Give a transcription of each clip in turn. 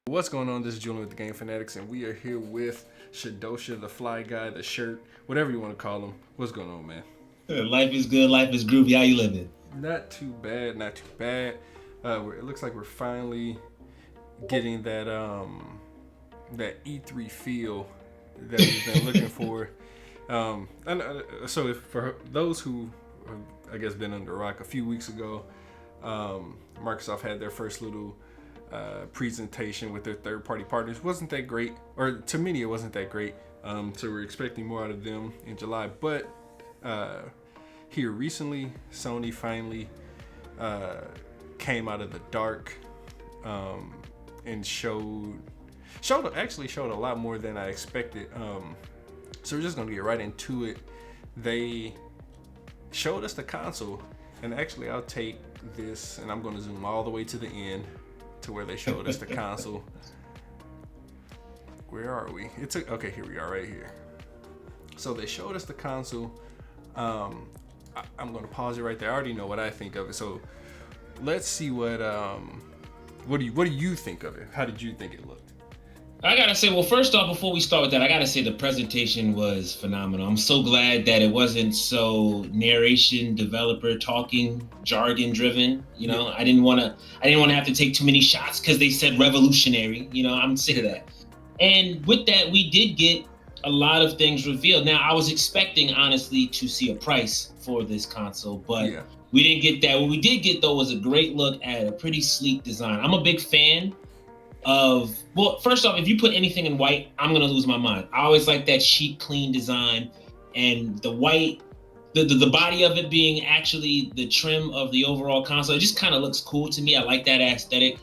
What's going on? This is Julian with the Game Fanatics, and we are here with Shidosha, the fly guy, the shirt, whatever you want to call him. What's going on, man? Life is good. Life is groovy. How you living? Not too bad, not too bad. It looks like we're finally getting that E3 feel that we've been looking for. So for those who have, I guess, been under a rock, a few weeks ago, Microsoft had their first little presentation with their third-party partners. Wasn't that great, or to many it wasn't that great. So we're expecting more out of them in July. But here recently, Sony finally came out of the dark and showed a lot more than I expected. So we're just gonna get right into it. They showed us the console, and actually I'll take this and I'm gonna zoom all the way to the end to where they showed us the console. Where are we? Okay, here we are, right here. So they showed us the console. I'm gonna pause it right there. I already know what I think of it. So let's see what do you think of it? How did you think it looked? I gotta say, well, first off, before we start with that, I gotta say the presentation was phenomenal. I'm so glad that it wasn't so narration, developer talking, jargon driven. You know, I didn't want to have to take too many shots because they said revolutionary. You know, I'm sick of that. And with that, we did get a lot of things revealed. Now, I was expecting, honestly, to see a price for this console, but we didn't get that. What we did get, though, was a great look at a pretty sleek design. I'm a big fan of, well, first off, if you put anything in white, I'm gonna lose my mind. I always like that chic, clean design, and the white, the body of it being actually the trim of the overall console. It just kind of looks cool to me. I like that aesthetic.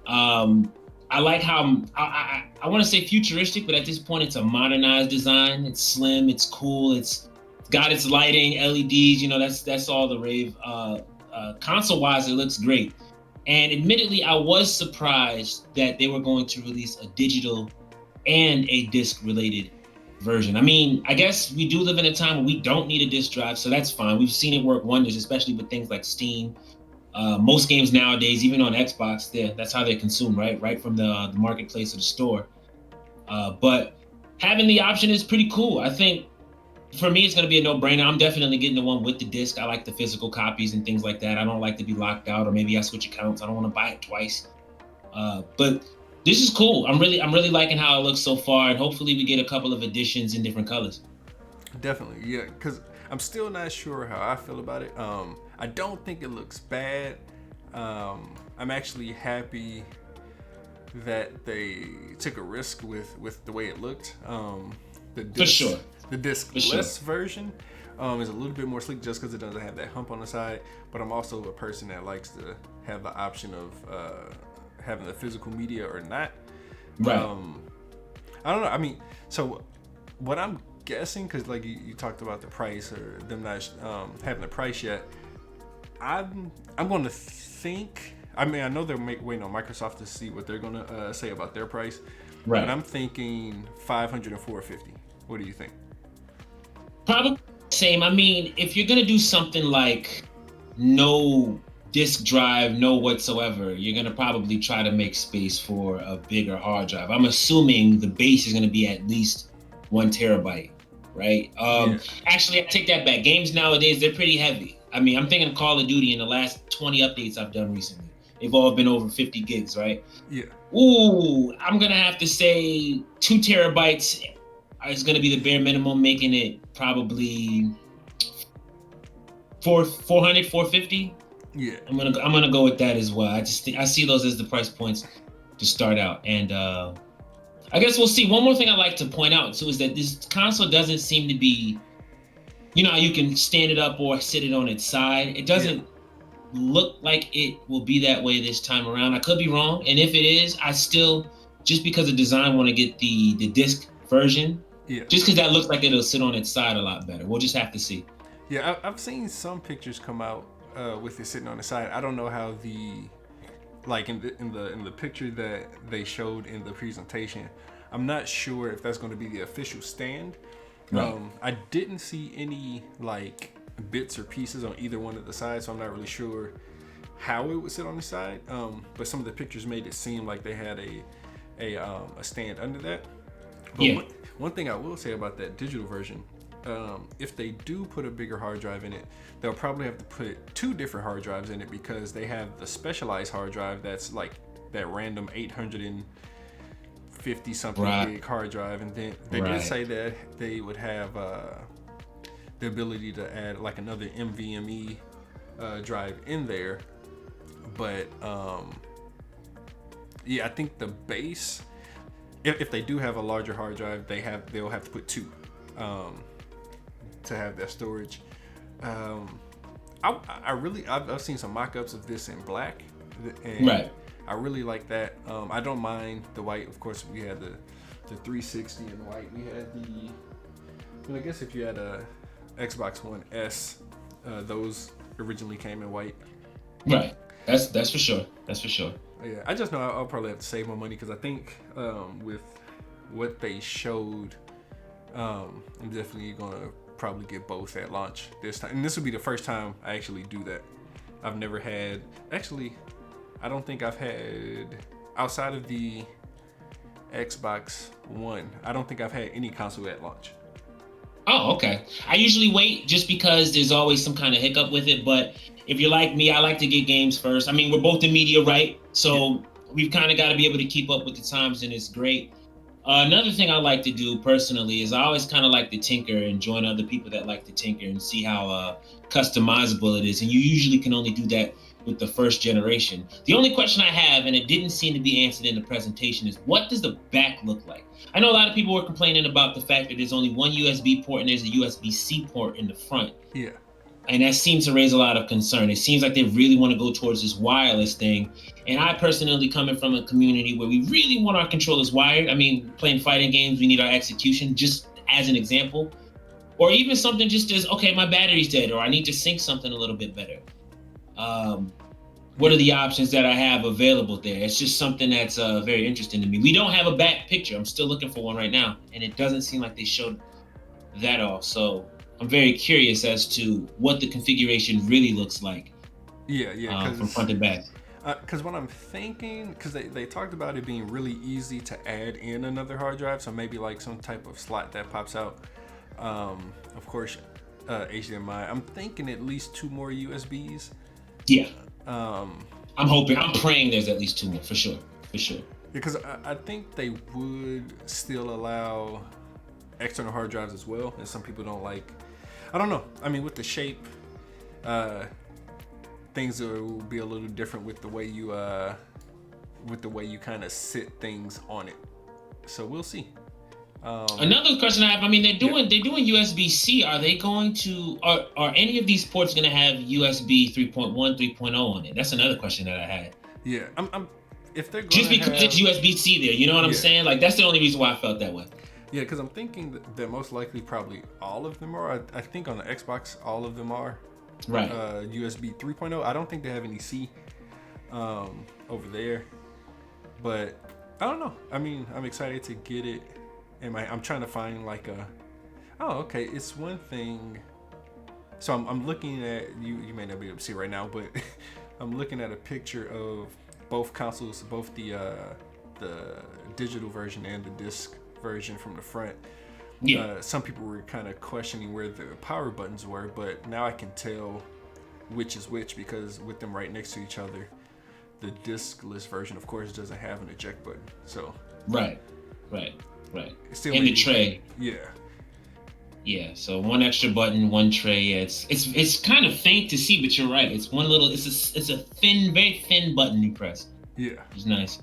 I like how I want to say futuristic, but at this point, it's a modernized design. It's slim, it's cool, it's got its lighting, LEDs. You know, that's all the rave. Console-wise, it looks great. And admittedly, I was surprised that they were going to release a digital and a disc-related version. I mean, I guess we do live in a time where we don't need a disc drive, so that's fine. We've seen it work wonders, especially with things like Steam. Most games nowadays, even on Xbox, that's how they consume, right from the marketplace or the store. But having the option is pretty cool. I think for me, it's going to be a no-brainer. I'm definitely getting the one with the disc. I like the physical copies and things like that. I don't like to be locked out, or maybe I switch accounts. I don't want to buy it twice. But this is cool. I'm really liking how it looks so far, and hopefully we get a couple of editions in different colors. Definitely, yeah, because I'm still not sure how I feel about it. I don't think it looks bad. I'm actually happy that they took a risk with the way it looked. The disc, For sure. The disc-less version is a little bit more sleek just because it doesn't have that hump on the side. But I'm also a person that likes to have the option of having the physical media or not. Right. I don't know. I mean, so what I'm guessing, because like you talked about the price or them not having the price yet, I'm going to think. I mean, I know they're waiting on Microsoft to see what they're going to say about their price. Right. But I'm thinking 500 and 450. What do you think? Probably same. I mean, if you're gonna do something like no disk drive, no whatsoever, you're gonna probably try to make space for a bigger hard drive. I'm assuming the base is gonna be at least 1 terabyte, right? Actually, I take that back. Games nowadays, they're pretty heavy. I mean, I'm thinking of Call of Duty in the last 20 updates I've done recently. They've all been over 50 gigs, right? Yeah. Ooh, I'm gonna have to say 2 terabytes is going to be the bare minimum, making it probably 400, 450. Yeah. I'm gonna go with that as well. I see those as the price points to start out, and I guess we'll see. One more thing I'd like to point out too is that this console doesn't seem to be, you know, how you can stand it up or sit it on its side. It doesn't look like it will be that way this time around. I could be wrong, and if it is, I still, just because of design, want to get the disc version. Yeah. Just because that looks like it'll sit on its side a lot better. We'll just have to see. Yeah, I've seen some pictures come out with it sitting on the side. I don't know how in the picture that they showed in the presentation. I'm not sure if that's going to be the official stand. Right. I didn't see any like bits or pieces on either one of the sides, so I'm not really sure how it would sit on the side. But some of the pictures made it seem like they had a stand under that. But Yeah. one thing I will say about that digital version, if they do put a bigger hard drive in it, they'll probably have to put 2 different hard drives in it, because they have the specialized hard drive that's like that random 850 something gig hard drive, and then they did say that they would have the ability to add like another NVMe drive in there. But yeah, I think the base, if they do have a larger hard drive, they'll have to put 2 to have that storage. I've seen some mock-ups of this in black, and I really like that. I don't mind the white. Of course, we had the 360 in white. We had well, I guess if you had a Xbox One S, those originally came in white. Right. That's for sure. That's for sure. Yeah, I just know I'll probably have to save my money, because I think with what they showed, I'm definitely gonna probably get both at launch this time, and this will be the first time I actually do that. I've never had, actually, I don't think I've had, outside of the Xbox One, I don't think I've had any console at launch. Oh, okay. I usually wait just because there's always some kind of hiccup with it. But if you're like me, I like to get games first. I mean, we're both in media, right? So we've kind of got to be able to keep up with the times, and it's great. Another thing I like to do personally is I always kind of like to tinker and join other people that like to tinker and see how customizable it is. And you usually can only do that with the first generation. The only question I have, and it didn't seem to be answered in the presentation, is what does the back look like? I know a lot of people were complaining about the fact that there's only one USB port and there's a USB-C port in the front. Yeah. And that seems to raise a lot of concern. It seems like they really want to go towards this wireless thing. And I personally, coming from a community where we really want our controllers wired, I mean, playing fighting games, we need our execution, just as an example. Or even something just as, okay, my battery's dead, or I need to sync something a little bit better. What are the options that I have available there? It's just something that's very interesting to me. We don't have a back picture. I'm still looking for one right now, and it doesn't seem like they showed that off. So I'm very curious as to what the configuration really looks like. Yeah, from front to back. Because what I'm thinking, because they talked about it being really easy to add in another hard drive, so maybe like some type of slot that pops out. Of course, HDMI. I'm thinking at least 2 more USBs. Yeah. I'm praying there's at least 2 more, for sure. Because I think they would still allow external hard drives as well, and some people don't like, I don't know. I mean, with the shape, things will be a little different with the way you kind of sit things on it. So we'll see. Another question I have, I mean, they're doing USB-C. Are they going to, are any of these ports going to have USB 3.1, 3.0 on it? That's another question that I had. Yeah, I'm if they're going just because it's USB-C there, you know what I'm saying? Like, that's the only reason why I felt that way. Yeah, because I'm thinking that most likely probably all of them are. I think on the Xbox, all of them are. Right. USB 3.0. I don't think they have any C over there. But I don't know. I mean, I'm excited to get it. And I'm trying to find like okay, it's one thing. So I'm looking at, you may not be able to see right now, but I'm looking at a picture of both consoles, both the digital version and the disc version from the front. Yeah. Some people were kind of questioning where the power buttons were, but now I can tell which is which, because with them right next to each other, the discless version, of course, doesn't have an eject button. So right. Still in the tray. Yeah. So one extra button, one tray. Yeah, it's kind of faint to see, but you're right. It's one little. It's a thin, very thin button you press. Yeah. It's nice.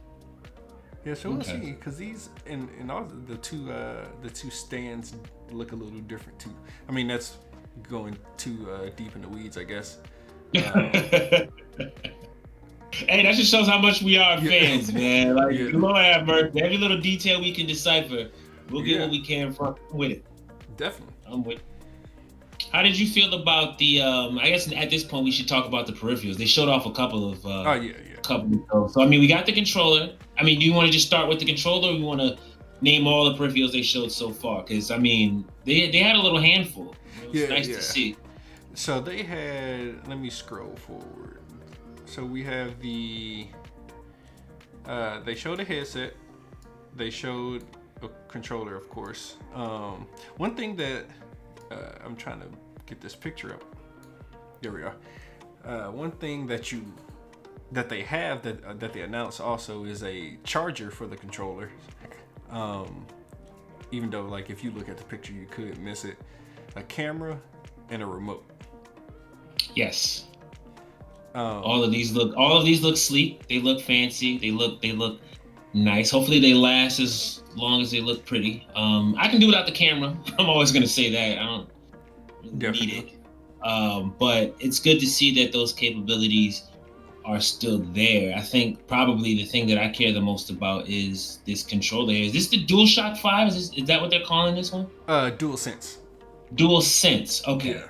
Yeah, so we'll see, because these and all the two stands look a little different too. I mean, that's going too deep in the weeds, I guess. Hey, that just shows how much we are fans, man. Like, Lord have mercy. Every little detail we can decipher, we'll get what we can from with it. Definitely. I'm with it. How did you feel about the? I guess at this point we should talk about the peripherals. They showed off a couple of. Couple of those. So I mean, we got the controller. I mean, do you want to just start with the controller, or you want to name all the peripherals they showed so far? Because I mean, they had a little handful. It was nice to see. So they had. Let me scroll forward. So we have the. They showed a headset. they showed a controller, of course. One thing that I'm trying to get this picture up. There we are. One thing that they have that they announced also is a charger for the controller. Even though, like, if you look at the picture, you could miss it. A camera and a remote. Yes. All of these look sleek. They look fancy. They look nice. Hopefully they last as long as they look pretty. I can do without the camera. I'm always gonna say that. I don't need it. But it's good to see that those capabilities are still there. I think probably the thing that I care the most about is this controller here. Is this the DualShock 5? Is that what they're calling this one? DualSense. DualSense. Okay. Yeah.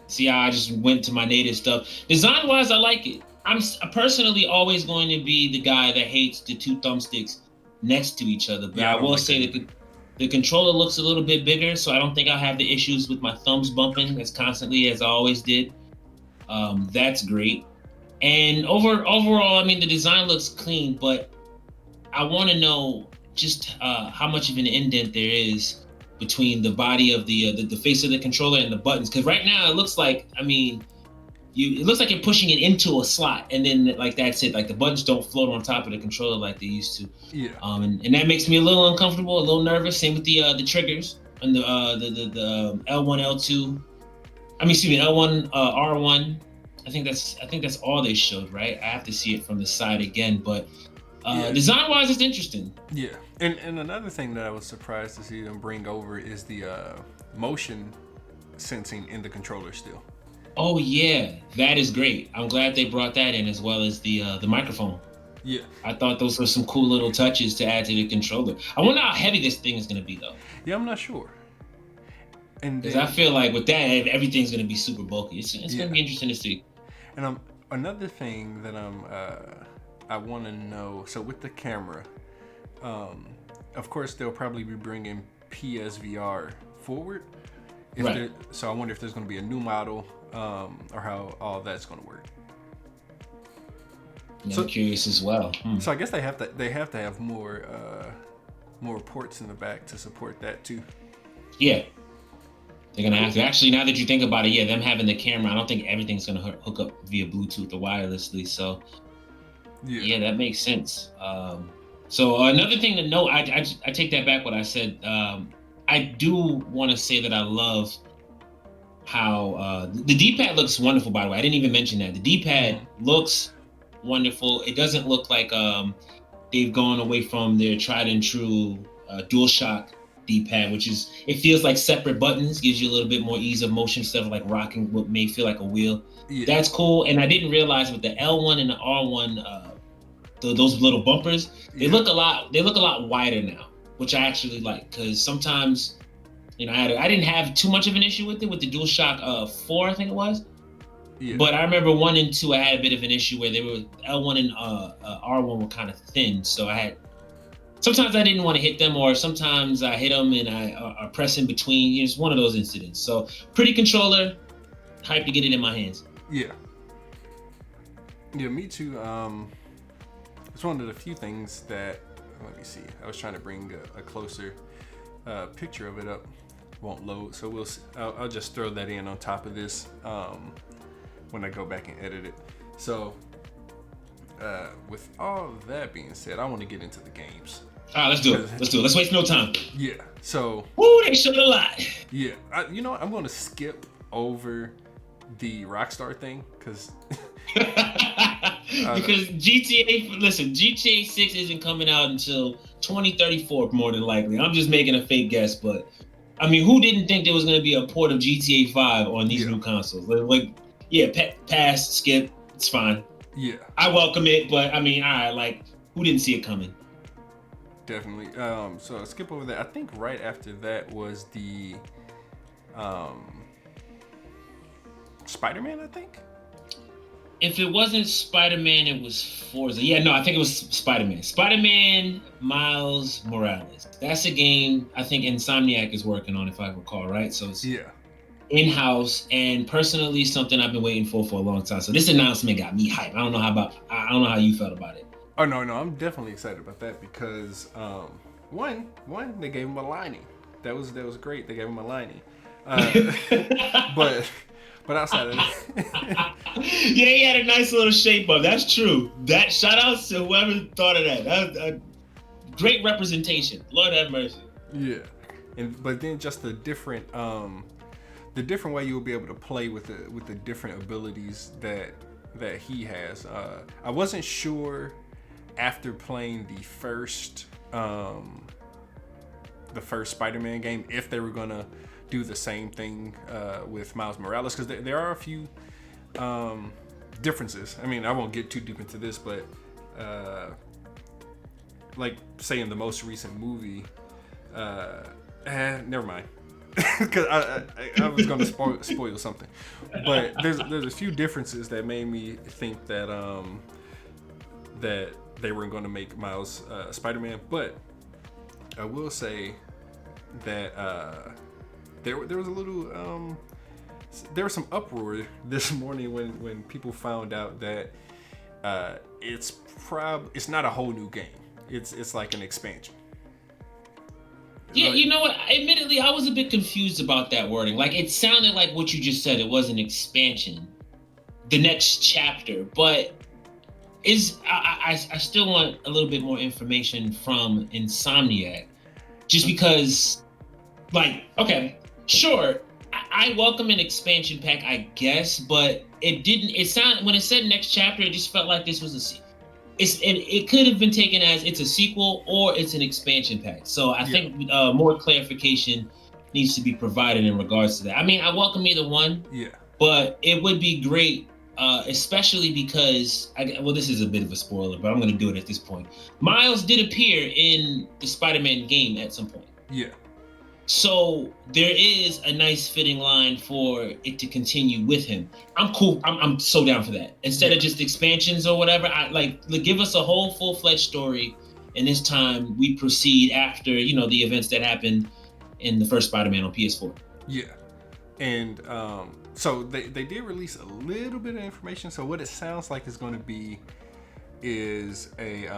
See how I just went to my native stuff. Design-wise, I like it. I'm personally always going to be the guy that hates the two thumbsticks next to each other. But yeah, I will say that the controller looks a little bit bigger, so I don't think I'll have the issues with my thumbs bumping as constantly as I always did. That's great. And overall, I mean, the design looks clean, but I want to know just how much of an indent there is between the body of the face of the controller and the buttons. Because right now it looks like, I mean, it looks like you're pushing it into a slot, and then like that's it. Like the buttons don't float on top of the controller like they used to. Yeah. And that makes me a little uncomfortable, a little nervous. Same with the triggers and the L1, L2. I mean, excuse me, L1, R1. I think that's all they showed, right? I have to see it from the side again, but design-wise, it's interesting. Yeah, and another thing that I was surprised to see them bring over is the motion sensing in the controller still. Oh yeah, that is great. I'm glad they brought that in, as well as the microphone. Yeah, I thought those were some cool little touches to add to the controller. I wonder how heavy this thing is going to be, though. Yeah, I'm not sure. Because I feel like with that, everything's going to be super bulky. It's going to be interesting to see. And another thing that I want to know. So with the camera, of course they'll probably be bringing PSVR forward. Right. So I wonder if there's going to be a new model, or how all that's going to work. Yeah, I'm curious as well. So I guess they have to have more ports in the back to support that too. Yeah. They're going to have to. Actually, now that you think about it, yeah, them having the camera, I don't think everything's going to hook up via Bluetooth or wirelessly. So, yeah that makes sense. So another thing to note, I take that back what I said. I do want to say that I love how the D-pad looks wonderful, by the way. I didn't even mention that. The D-pad looks wonderful. It doesn't look like they've gone away from their tried and true DualShock D-pad, which is, it feels like separate buttons, gives you a little bit more ease of motion instead of like rocking what may feel like a wheel. Yeah. That's cool. And I didn't realize with the L1 and the R1, those little bumpers, they look a lot wider now, which I actually like, because sometimes, you know, I didn't have too much of an issue with it with the DualShock 4, I think it was. Yeah. But I remember 1 and 2, I had a bit of an issue where they were L1 and R1 were kind of thin, so sometimes I didn't want to hit them, or sometimes I hit them and I press in between. It's one of those incidents. So pretty controller, hyped to get it in my hands. Yeah, me too. It's one of the few things that, let me see. I was trying to bring a closer picture of it up. Won't load, so we'll see. I'll just throw that in on top of this when I go back and edit it. So with all of that being said, I want to get into the games. Let's do it. Let's waste no time. Yeah. So. Woo, they showed a lot. Yeah. You know what? I'm going to skip over the Rockstar thing because. Because GTA 6 isn't coming out until 2034 more than likely. I'm just making a fake guess, but I mean, who didn't think there was going to be a port of GTA 5 on these new consoles? Pass, skip, it's fine. Yeah. I welcome it, but I mean, who didn't see it coming? Definitely. So skip over that. I think right after that was the Spider-Man, I think. If it wasn't Spider-Man, it was Forza. Yeah, no, I think it was Spider-Man. Spider-Man Miles Morales. That's a game I think Insomniac is working on, if I recall, right? So it's in-house, and personally something I've been waiting for a long time. So this announcement got me hyped. I don't know how you felt about it. Oh no, I'm definitely excited about that because One, they gave him a lining. That was great. They gave him a lining. But outside of that, yeah, he had a nice little shape up. That's true. That shout out to whoever thought of that. That great representation. Lord have mercy. Yeah, but then just the different way you'll be able to play with the different abilities that he has. I wasn't sure after playing the first Spider-Man game if they were gonna do the same thing with Miles Morales, because there are a few differences. I mean, I won't get too deep into this, but like say in the most recent movie, never mind, because I was gonna spoil something, but there's a few differences that made me think that that they weren't going to make Miles Spider-Man. But I will say that there was a little there was some uproar this morning when people found out that it's not a whole new game. It's like an expansion. Yeah, like, you know what? Admittedly, I was a bit confused about that wording. Like, it sounded like what you just said. It was an expansion, the next chapter. But I still want a little bit more information from Insomniac, just because, like, okay, sure, I welcome an expansion pack, I guess, but it didn't. It sounded, when it said next chapter, it just felt like this was a. It could have been taken as it's a sequel or it's an expansion pack. So I think more clarification needs to be provided in regards to that. I mean, I welcome either one. Yeah. But it would be great, especially because, this is a bit of a spoiler, but I'm going to do it at this point. Miles did appear in the Spider-Man game at some point. Yeah. So there is a nice fitting line for it to continue with him. I'm cool. I'm so down for that. Instead of just expansions or whatever, give us a whole full-fledged story. And this time we proceed after, the events that happened in the first Spider-Man on PS4. Yeah. And so they did release a little bit of information. So what it sounds like is going to be is a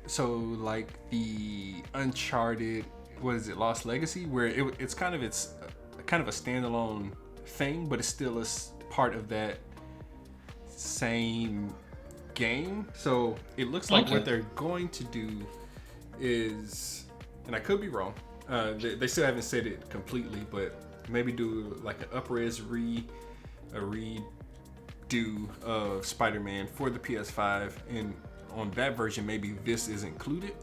so like the Uncharted, what is it, Lost Legacy, where it's kind of a standalone thing, but it's still a part of that same game. So it looks like what they're going to do is, and I could be wrong, they still haven't said it completely, but maybe do like an up-res redo of Spider-Man for the PS5, and on that version maybe this is included.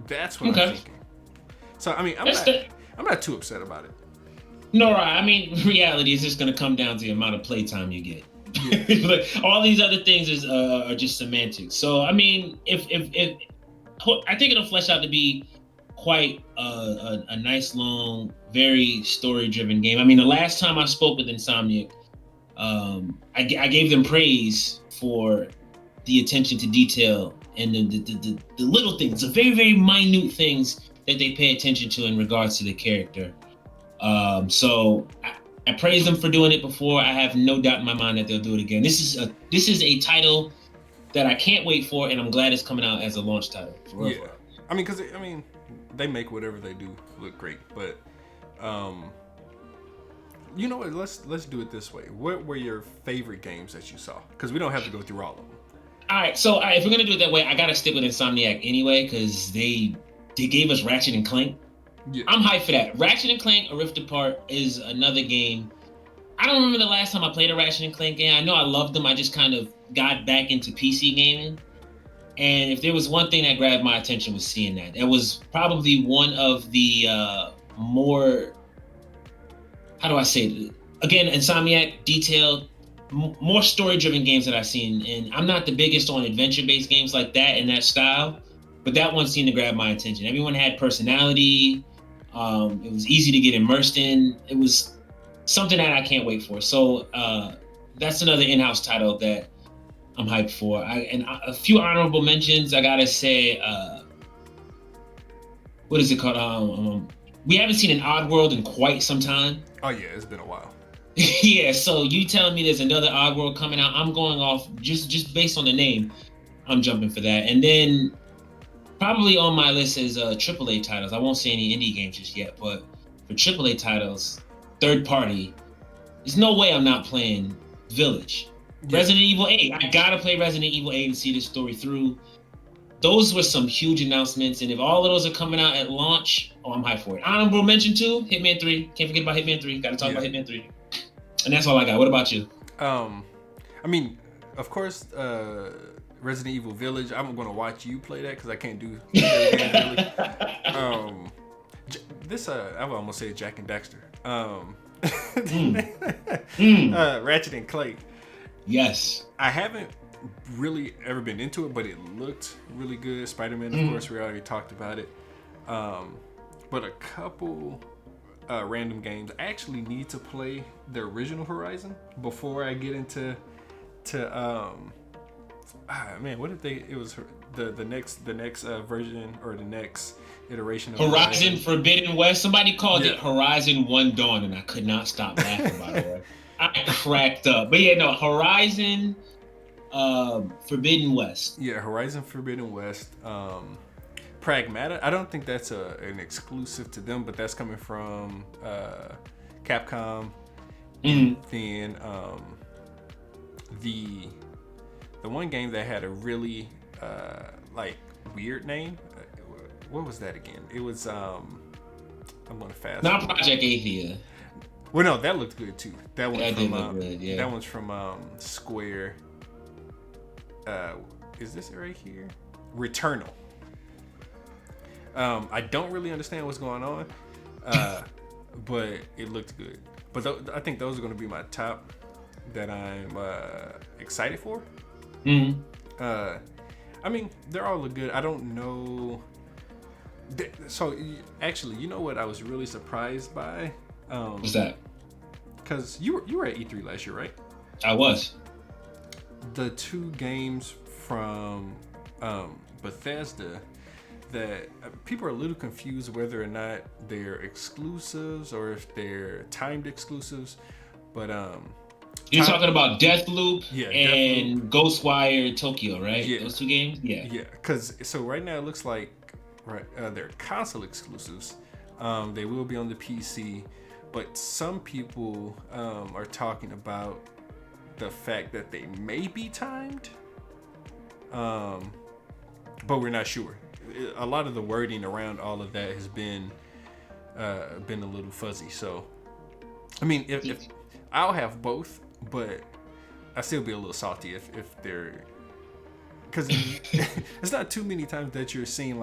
That's what I'm thinking. So I mean, I'm not too upset about it. No, right. I mean, reality is just going to come down to the amount of playtime you get. Yeah. But all these other things are just semantics. So I mean, if I think it'll flesh out to be quite a nice, long, very story-driven game. I mean, the last time I spoke with Insomniac, I gave them praise for the attention to detail and the little things, the very, very minute things that they pay attention to in regards to the character. So I praise them for doing it before. I have no doubt in my mind that they'll do it again. This is a title that I can't wait for, and I'm glad it's coming out as a launch title. Yeah, I mean, because they make whatever they do look great, but you know what? Let's do it this way. What were your favorite games that you saw? Because we don't have to go through all of them. All right, so if we're gonna do it that way, I gotta stick with Insomniac anyway, because they gave us Ratchet and Clank. Yeah. I'm hyped for that. Ratchet and Clank: A Rift Apart is another game. I don't remember the last time I played a Ratchet and Clank game. I know I loved them. I just kind of got back into PC gaming. And if there was one thing that grabbed my attention was seeing that. It was probably one of the more, how do I say it? Again, Insomniac, detailed, more story-driven games that I've seen. And I'm not the biggest on adventure-based games like that in that style, but that one seemed to grab my attention. Everyone had personality. It was easy to get immersed in. It was something that I can't wait for. So that's another in-house title that I'm hyped for. And a few honorable mentions. I gotta say, what is it called? We haven't seen an Oddworld in quite some time. Oh yeah, it's been a while. Yeah, so you telling me there's another Oddworld coming out? I'm going off just based on the name. I'm jumping for that. And then probably on my list is AAA titles. I won't say any indie games just yet, but for AAA titles, third party, there's no way I'm not playing Village. Yeah. Resident Evil 8. I gotta play Resident Evil 8 and see this story through. Those were some huge announcements, and if all of those are coming out at launch, I'm hyped for it. Honorable mention too, Hitman 3. Can't forget about Hitman 3. Gotta talk about Hitman 3. And that's all I got. What about you? I mean, of course, Resident Evil Village. I'm gonna watch you play that because I can't do Village. I would almost say Jack and Daxter. Ratchet and Clank. Yes. I haven't really ever been into it, but it looked really good. Spider-Man, of course, we already talked about it. But a couple random games. I actually need to play the original Horizon before I get into what if it was the next version or the next iteration of Horizon Forbidden West. Somebody called it Horizon One Dawn, and I could not stop laughing, by the way. I cracked up. But yeah, no, Horizon Forbidden West. Yeah, Horizon Forbidden West. PRAGMATA. I don't think that's an exclusive to them, but that's coming from Capcom. Then the one game that had a really weird name. What was that again? It was I'm gonna fast. Not Project Athia. Well, no, that looked good too. That one's from Square. Is this right here? Returnal. I don't really understand what's going on, but it looked good. But I think those are going to be my top that I'm excited for. I mean, they're all good. I don't know. So actually, you know what I was really surprised by? What's that? Because you were at E3 last year, right? I was. The two games from Bethesda that people are a little confused whether or not they're exclusives or if they're timed exclusives, but you're talking about Deathloop and Ghostwire Tokyo, right? Yeah. Those two games? Yeah. Yeah, because so right now it looks like they're console exclusives. They will be on the PC, but some people are talking about the fact that they may be timed, but we're not sure. A lot of the wording around all of that has been a little fuzzy. So, I mean, if I'll have both, but I still be a little salty if they're, because it's not too many times that you're seeing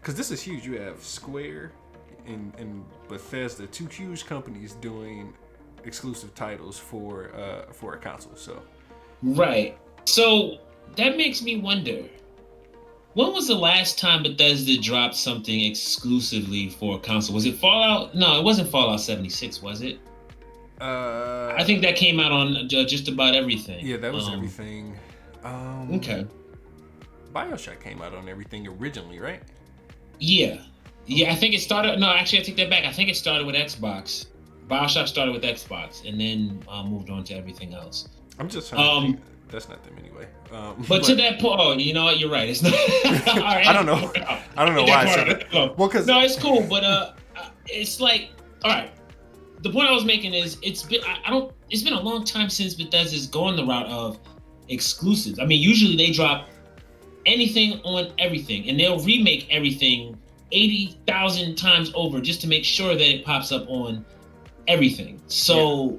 because this is huge. You have Square and Bethesda, two huge companies doing exclusive titles for a console. So, right. So that makes me wonder. When was the last time Bethesda dropped something exclusively for a console? Was it Fallout? No, it wasn't Fallout 76, was it? I think that came out on just about everything. Yeah, that was everything. Okay. BioShock came out on everything originally, right? Yeah. Yeah, I think it started... No, actually, I take that back. I think it started with Xbox. BioShock started with Xbox and then moved on to everything else. I'm just trying to think. That's not them anyway. But to that point, you know what? You're right. It's not. All right, I don't know. I don't know why I said that. Well, because no, it's cool, but it's like, all right. The point I was making is it's been a long time since Bethesda's gone the route of exclusives. I mean, usually they drop anything on everything, and they'll remake everything 80,000 times over just to make sure that it pops up on everything. So. Yeah.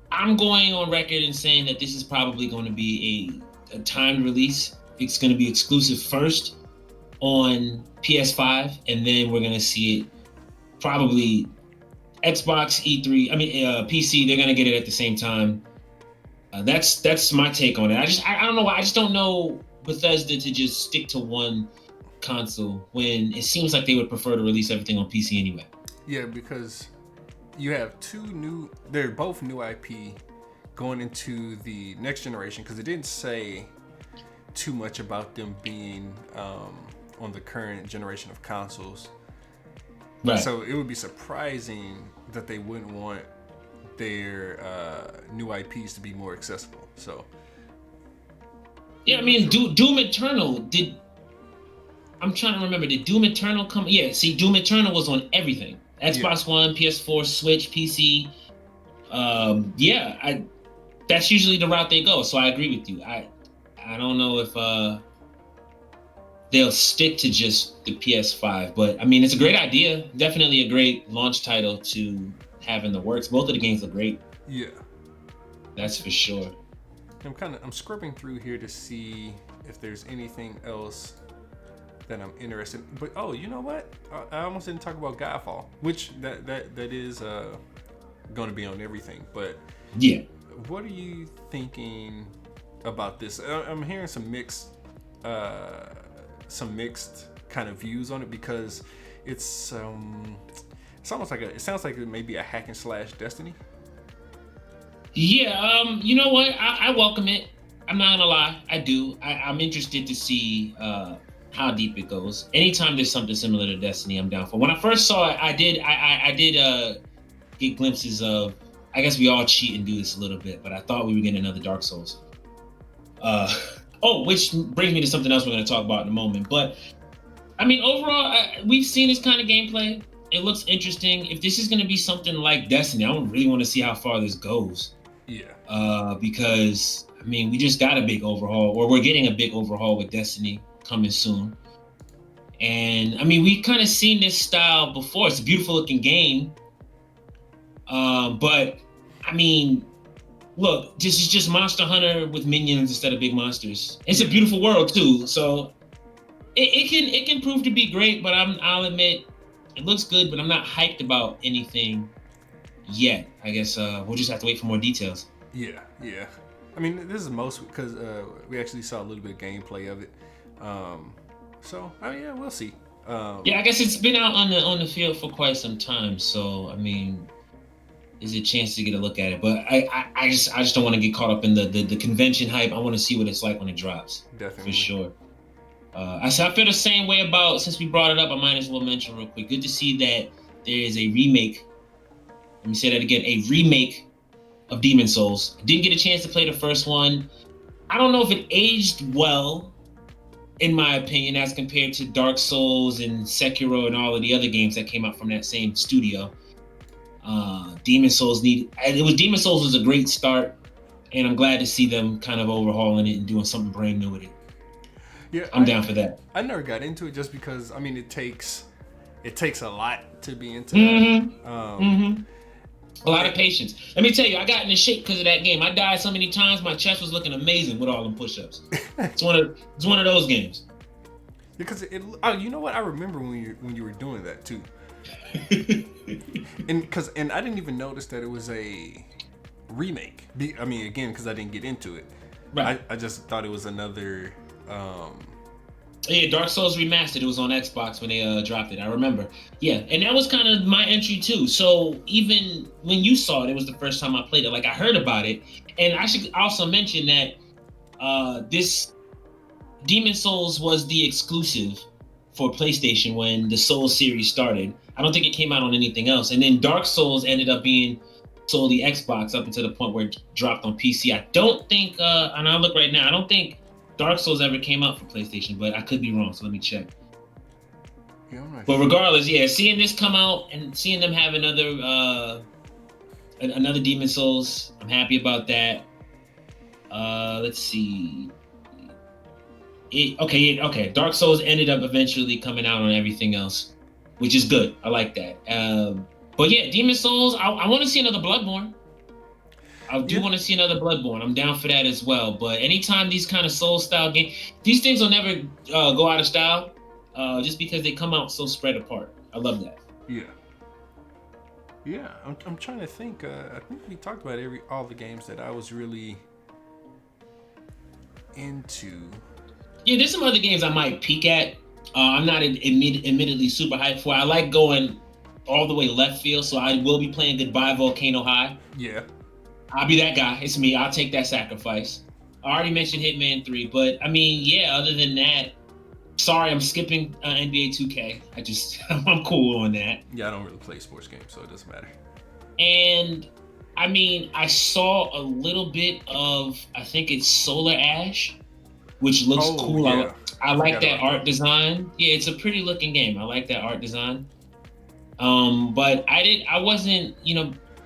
I'm going on record and saying that this is probably going to be a timed release. It's going to be exclusive first on PS5, and then we're going to see it probably Xbox, PC. They're going to get it at the same time. That's my take on it. I don't know why. I just don't know Bethesda to just stick to one console when it seems like they would prefer to release everything on PC anyway. Yeah, because you have they're both new IP going into the next generation, because it didn't say too much about them being on the current generation of consoles. Right. So it would be surprising that they wouldn't want their new IPs to be more accessible. So Yeah, I mean, Doom Eternal did. I'm trying to remember. Did Doom Eternal come? Yeah, see, Doom Eternal was on everything: Xbox One, PS4, Switch, PC. Yeah, that's usually the route they go. So I agree with you. I don't know if they'll stick to just the PS5, but I mean, it's a great idea. Definitely a great launch title to have in the works. Both of the games are great. Yeah, that's for sure. I'm scrubbing through here to see if there's anything else that I'm interested in. But oh, you know what? I almost didn't talk about Godfall, which that is going to be on everything. But yeah, what are you thinking about this? I'm hearing some mixed kind of views on it, because it's almost like it sounds like it may be a hack and slash Destiny. Yeah, you know what? I welcome it. I'm not gonna lie, I do. I'm interested to see how deep it goes. Anytime there's something similar to Destiny, I'm down for. When I first saw it, I did get glimpses of. I guess we all cheat and do this a little bit, but I thought we were getting another Dark Souls. Which brings me to something else we're going to talk about in a moment. But I mean, overall, we've seen this kind of gameplay. It looks interesting. If this is going to be something like Destiny, I don't really want to see how far this goes. Yeah. Because I mean, we just got a big overhaul, or we're getting a big overhaul with Destiny coming soon. And I mean, we've kind of seen this style before. It's a beautiful looking game. But I mean, look, this is just Monster Hunter with minions instead of big monsters. It's a beautiful world too, so it can prove to be great. But I'll admit, it looks good, but I'm not hyped about anything yet. I guess we'll just have to wait for more details. Yeah. I mean, this is most because we actually saw a little bit of gameplay of it. So I mean, yeah, we'll see. Yeah, I guess it's been out on the field for quite some time. So I mean, is a chance to get a look at it. But I just don't want to get caught up in the convention hype. I want to see what it's like when it drops. Definitely. For sure. I feel the same way about, since we brought it up, I might as well mention real quick. Good to see that there is a remake. Let me say that again, a remake of Demon Souls. I didn't get a chance to play the first one. I don't know if it aged well, in my opinion, as compared to Dark Souls and Sekiro and all of the other games that came out from that same studio. Demon Souls was a great start, and I'm glad to see them kind of overhauling it and doing something brand new with it. Yeah, I'm down for that. I never got into it just because I mean it takes a lot to be into that. A lot of patience. Let me tell you, I got into shape because of that game. I died so many times, my chest was looking amazing with all them push-ups. It's one of those games. Because you know what? I remember when you were doing that too. and I didn't even notice that it was a remake. I mean, again, because I didn't get into it. Right. I just thought it was another. Yeah, Dark Souls Remastered. It was on Xbox when they dropped it. I remember. Yeah, and that was kind of my entry too. So even when you saw it, it was the first time I played it. Like, I heard about it, and I should also mention that this Demon Souls was the exclusive for PlayStation when the Souls series started. I don't think it came out on anything else. And then Dark Souls ended up being solely Xbox up until the point where it dropped on PC. I don't think, and I'll look right now, I don't think Dark Souls ever came out for PlayStation, but I could be wrong, so let me check. Yeah, I'm not but regardless, yeah, seeing this come out and seeing them have another Demon Souls, I'm happy about that. Let's see. Okay. Dark Souls ended up eventually coming out on everything else, which is good. I like that. But yeah, Demon Souls, I want to see another Bloodborne. I do want to see another Bloodborne. I'm down for that as well. But anytime these kind of Soul-style games, these things will never go out of style just because they come out so spread apart. I love that. Yeah. I'm trying to think. I think we talked about all the games that I was really into. Yeah, there's some other games I might peek at. I'm not admittedly super hyped for. I like going all the way left field, so I will be playing Goodbye Volcano High. Yeah. I'll be that guy. It's me. I'll take that sacrifice. I already mentioned Hitman 3, but I mean, yeah, other than that, sorry, I'm skipping NBA 2K. I'm cool on that. Yeah, I don't really play sports games, so it doesn't matter. And I mean, I saw a little bit of, I think it's Solar Ash. which looks Oh, cool. yeah. I like that art design. Yeah, it's a pretty looking game. I like that art design. But I wasn't,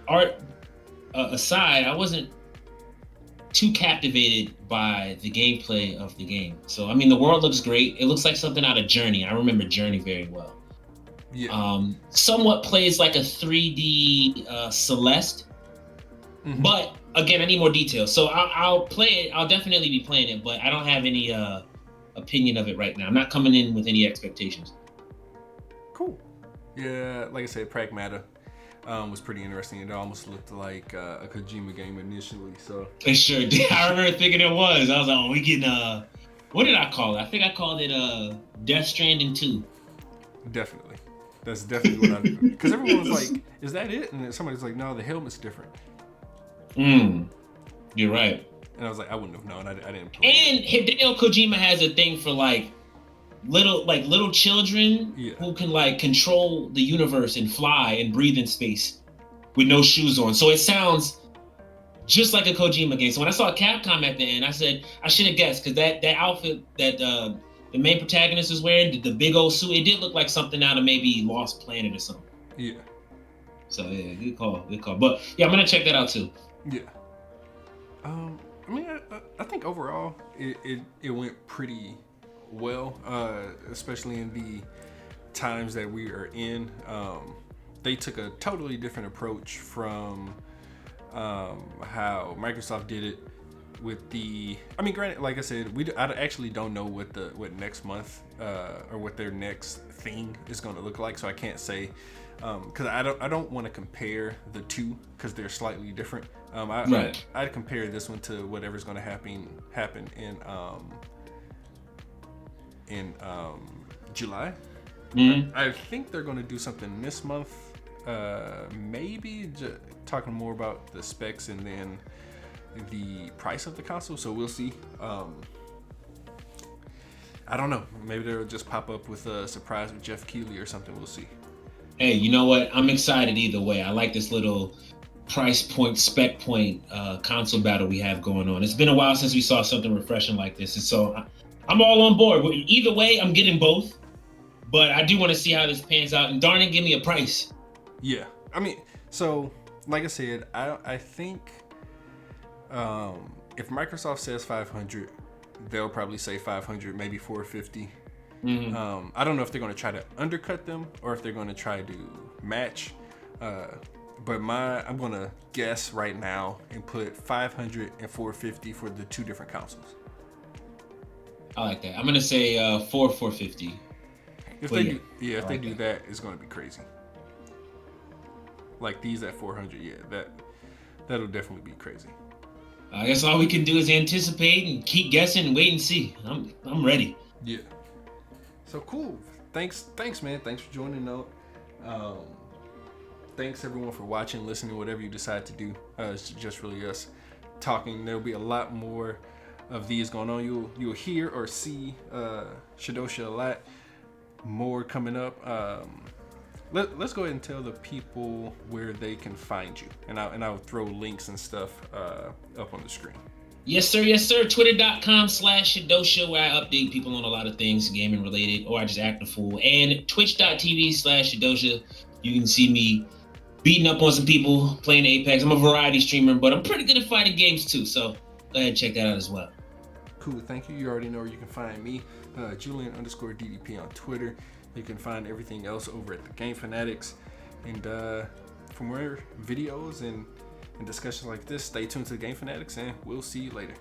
art aside, I wasn't too captivated by the gameplay of the game. So, I mean, the world looks great. It looks like something out of Journey. I remember Journey very well. Yeah. Somewhat plays like a 3D Celeste. Mm-hmm. But again, I need more details. So I'll play it. I'll definitely be playing it, but I don't have any opinion of it right now. I'm not coming in with any expectations. Cool. Yeah, like I said, Pragmata was pretty interesting. It almost looked like a Kojima game initially. So it sure did. I remember thinking it was. I was like, oh, we getting what did I call it? I think I called it Death Stranding 2. Definitely. That's definitely what I do. Because everyone was like, is that it? And then somebody's like, no, the helmet's different. You're right. And I was like, I wouldn't have known. I didn't play and Hideo Kojima has a thing for little children who can like control the universe and fly and breathe in space with no shoes on. So it sounds just like a Kojima game. So when I saw Capcom at the end, I said I should have guessed, because that outfit that the main protagonist was wearing, the big old suit, it did look like something out of maybe Lost Planet or something. Yeah. So yeah, good call. But yeah, I'm gonna check that out too. Yeah. I mean, I think overall it went pretty well, especially in the times that we are in. They took a totally different approach from how Microsoft did it with the. I mean, granted, like I said, I actually don't know what next month or what their next thing is going to look like, so I can't say. Because I don't want to compare the two, because they're slightly different. I'd compare this one to whatever's going to happen in July. Mm-hmm. I think they're going to do something this month. Maybe talking more about the specs and then the price of the console. So we'll see. I don't know. Maybe they'll just pop up with a surprise with Jeff Keighley or something. We'll see. Hey, you know what? I'm excited either way. I like this little price point, spec point console battle we have going on. It's been a while since we saw something refreshing like this, and so I'm all on board. Either way, I'm getting both, but I do want to see how this pans out. And darn it, give me a price. Yeah, I mean, so like I said, I think if Microsoft says 500, they'll probably say 500, maybe 450. Mm-hmm. I don't know if they're going to try to undercut them or if they're going to try to match. But I'm going to guess right now and put 500 and 450 for the two different consoles. I like that. I'm going to say 450. If they do that, it's going to be crazy. Like these at 400, that'll definitely be crazy. I guess all we can do is anticipate and keep guessing and wait and see. I'm ready. Yeah. So cool. Thanks, man. Thanks for joining out. Thanks everyone for watching, listening, whatever you decide to do. It's just really us talking. There'll be a lot more of these going on. You'll hear or see Shidosha a lot more coming up. Let's go ahead and tell the people where they can find you, and I'll throw links and stuff up on the screen. Yes, sir. Twitter.com/Shidosha, where I update people on a lot of things gaming related, or I just act a fool. And Twitch.tv/Shidosha. You can see me beating up on some people, playing Apex. I'm a variety streamer, but I'm pretty good at fighting games too. So go ahead and check that out as well. Cool. Thank you. You already know where you can find me, Julian_DDP on Twitter. You can find everything else over at the Game Fanatics. And for more videos and discussions like this, stay tuned to the Game Fanatics, and we'll see you later.